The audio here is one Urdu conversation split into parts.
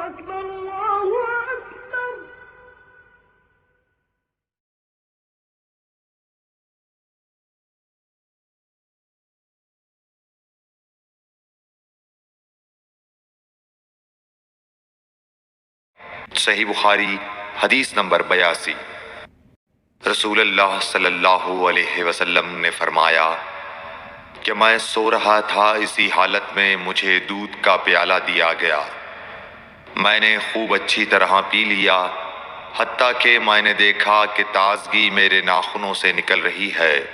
أكبر الله أكبر. صحیح بخاری حدیث نمبر 82۔ رسول اللہ صلی اللہ علیہ وسلم نے فرمایا کہ میں سو رہا تھا، اسی حالت میں مجھے دودھ کا پیالہ دیا گیا۔ میں نے خوب اچھی طرح پی لیا، حتیٰ کہ میں نے دیکھا کہ تازگی میرے ناخنوں سے نکل رہی ہے۔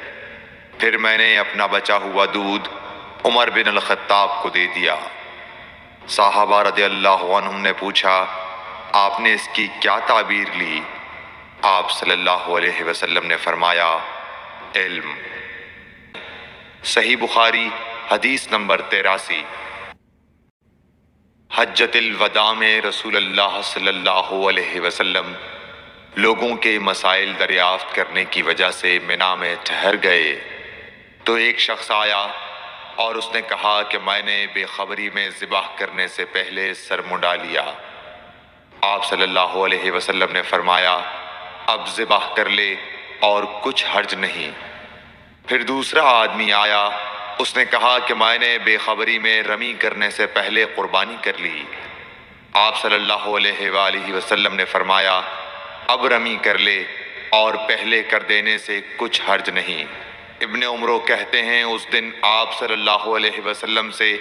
پھر میں نے اپنا بچا ہوا دودھ عمر بن الخطاب کو دے دیا۔ صحابہ رضی اللہ عنہم نے پوچھا، آپ نے اس کی کیا تعبیر لی؟ آپ صلی اللہ علیہ وسلم نے فرمایا، علم۔ صحیح بخاری حدیث نمبر 83۔ حجۃ الوداع میں رسول اللہ صلی اللہ علیہ وسلم لوگوں کے مسائل دریافت کرنے کی وجہ سے منا میں ٹھہر گئے تو ایک شخص آیا اور اس نے کہا کہ میں نے بے خبری میں ذبح کرنے سے پہلے سر منڈا لیا۔ آپ صلی اللہ علیہ وسلم نے فرمایا، اب ذبح کر لے اور کچھ حرج نہیں۔ پھر دوسرا آدمی آیا، اس نے کہا کہ میں نے بے خبری میں رمی کرنے سے پہلے قربانی کر لی۔ آپ صلی اللہ علیہ وآلہ وسلم نے فرمایا، اب رمی کر لے اور پہلے کر دینے سے کچھ حرج نہیں۔ ابن عمرو کہتے ہیں، اس دن آپ صلی اللہ علیہ وسلم سے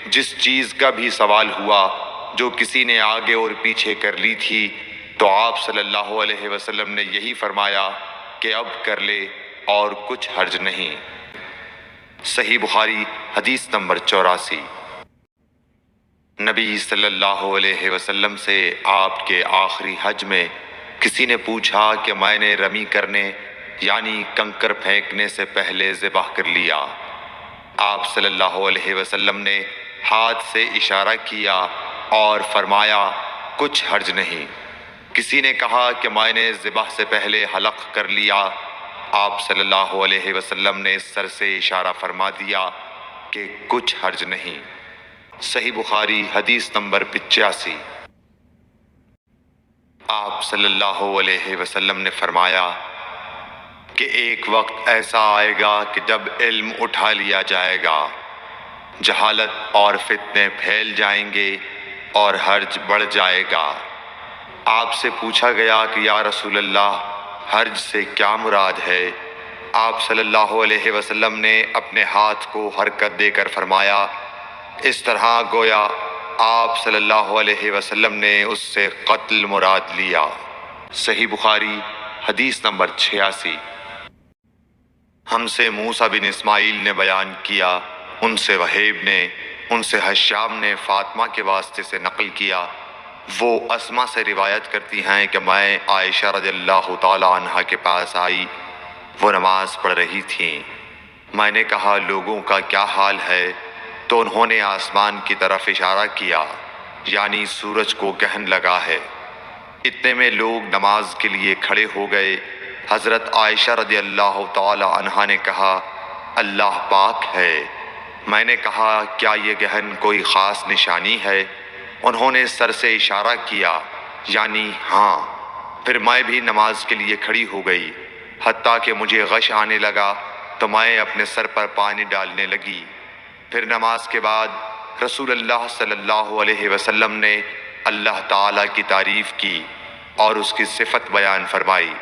جس چیز کا بھی سوال ہوا جو کسی نے آگے اور پیچھے کر لی تھی، تو آپ صلی اللہ علیہ وسلم نے یہی فرمایا کہ اب کر لے اور کچھ حرج نہیں۔ صحیح بخاری حدیث نمبر 84۔ نبی صلی اللہ علیہ وسلم سے آپ کے آخری حج میں کسی نے پوچھا کہ میں نے رمی کرنے یعنی کنکر پھینکنے سے پہلے ذبح کر لیا۔ آپ صلی اللہ علیہ وسلم نے ہاتھ سے اشارہ کیا اور فرمایا، کچھ حرج نہیں۔ کسی نے کہا کہ میں نے ذبح سے پہلے حلق کر لیا۔ آپ صلی اللہ علیہ وسلم نے سر سے اشارہ فرما دیا کہ کچھ حرج نہیں۔ صحیح بخاری حدیث نمبر 85۔ آپ صلی اللہ علیہ وسلم نے فرمایا کہ ایک وقت ایسا آئے گا کہ جب علم اٹھا لیا جائے گا، جہالت اور فتنے پھیل جائیں گے اور حرج بڑھ جائے گا۔ آپ سے پوچھا گیا کہ یا رسول اللہ، حرج سے کیا مراد ہے؟ آپ صلی اللہ علیہ وسلم نے اپنے ہاتھ کو حرکت دے کر فرمایا، اس طرح گویا آپ صلی اللہ علیہ وسلم نے اس سے قتل مراد لیا۔ صحیح بخاری حدیث نمبر 86۔ ہم سے موسیٰ بن اسماعیل نے بیان کیا، ان سے وہیب نے، ان سے حشام نے فاطمہ کے واسطے سے نقل کیا۔ وہ اسما سے روایت کرتی ہیں کہ میں عائشہ رضی اللہ تعالی عنہ کے پاس آئی، وہ نماز پڑھ رہی تھیں۔ میں نے کہا، لوگوں کا کیا حال ہے؟ تو انہوں نے آسمان کی طرف اشارہ کیا، یعنی سورج کو گہن لگا ہے۔ اتنے میں لوگ نماز کے لیے کھڑے ہو گئے۔ حضرت عائشہ رضی اللہ تعالی عنہا نے کہا، اللہ پاک ہے۔ میں نے کہا، کیا یہ گہن کوئی خاص نشانی ہے؟ انہوں نے سر سے اشارہ کیا، یعنی ہاں۔ پھر میں بھی نماز کے لیے کھڑی ہو گئی، حتیٰ کہ مجھے غش آنے لگا تو میں اپنے سر پر پانی ڈالنے لگی۔ پھر نماز کے بعد رسول اللہ صلی اللہ علیہ وسلم نے اللہ تعالیٰ کی تعریف کی اور اس کی صفت بیان فرمائی۔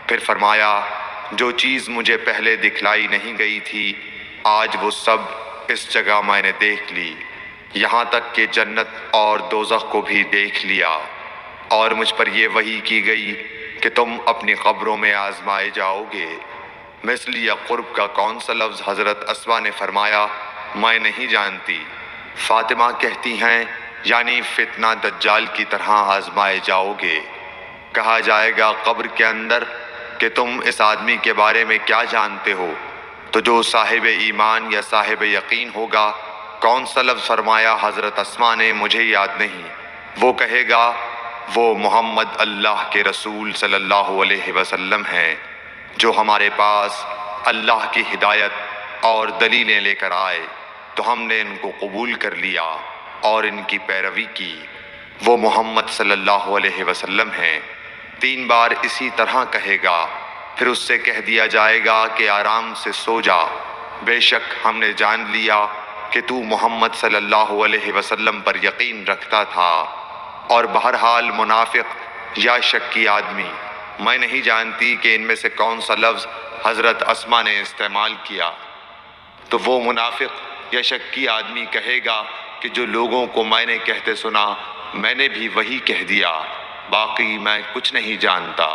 پھر فرمایا، جو چیز مجھے پہلے دکھلائی نہیں گئی تھی، آج وہ سب اس جگہ میں نے دیکھ لی، یہاں تک کہ جنت اور دوزخ کو بھی دیکھ لیا۔ اور مجھ پر یہ وحی کی گئی کہ تم اپنی قبروں میں آزمائے جاؤ گے۔ مثل یا قرب کا کون سا لفظ؟ حضرت اسما نے فرمایا، میں نہیں جانتی۔ فاطمہ کہتی ہیں، یعنی فتنہ دجال کی طرح آزمائے جاؤ گے۔ کہا جائے گا قبر کے اندر کہ تم اس آدمی کے بارے میں کیا جانتے ہو؟ تو جو صاحب ایمان یا صاحب یقین ہوگا۔ کون سا لفظ فرمایا؟ حضرت اسما نے، مجھے یاد نہیں۔ وہ کہے گا، وہ محمد اللہ کے رسول صلی اللہ علیہ وسلم ہیں، جو ہمارے پاس اللہ کی ہدایت اور دلیلیں لے کر آئے، تو ہم نے ان کو قبول کر لیا اور ان کی پیروی کی۔ وہ محمد صلی اللہ علیہ وسلم ہیں۔ 3 بار اسی طرح کہے گا، پھر اس سے کہہ دیا جائے گا کہ آرام سے سو جا، بے شک ہم نے جان لیا کہ تو محمد صلی اللہ علیہ وسلم پر یقین رکھتا تھا۔ اور بہرحال منافق یا شکی آدمی، میں نہیں جانتی کہ ان میں سے کون سا لفظ حضرت اسما نے استعمال کیا، تو وہ منافق یا شکی آدمی کہے گا کہ جو لوگوں کو میں نے کہتے سنا میں نے بھی وہی کہہ دیا، باقی میں کچھ نہیں جانتا۔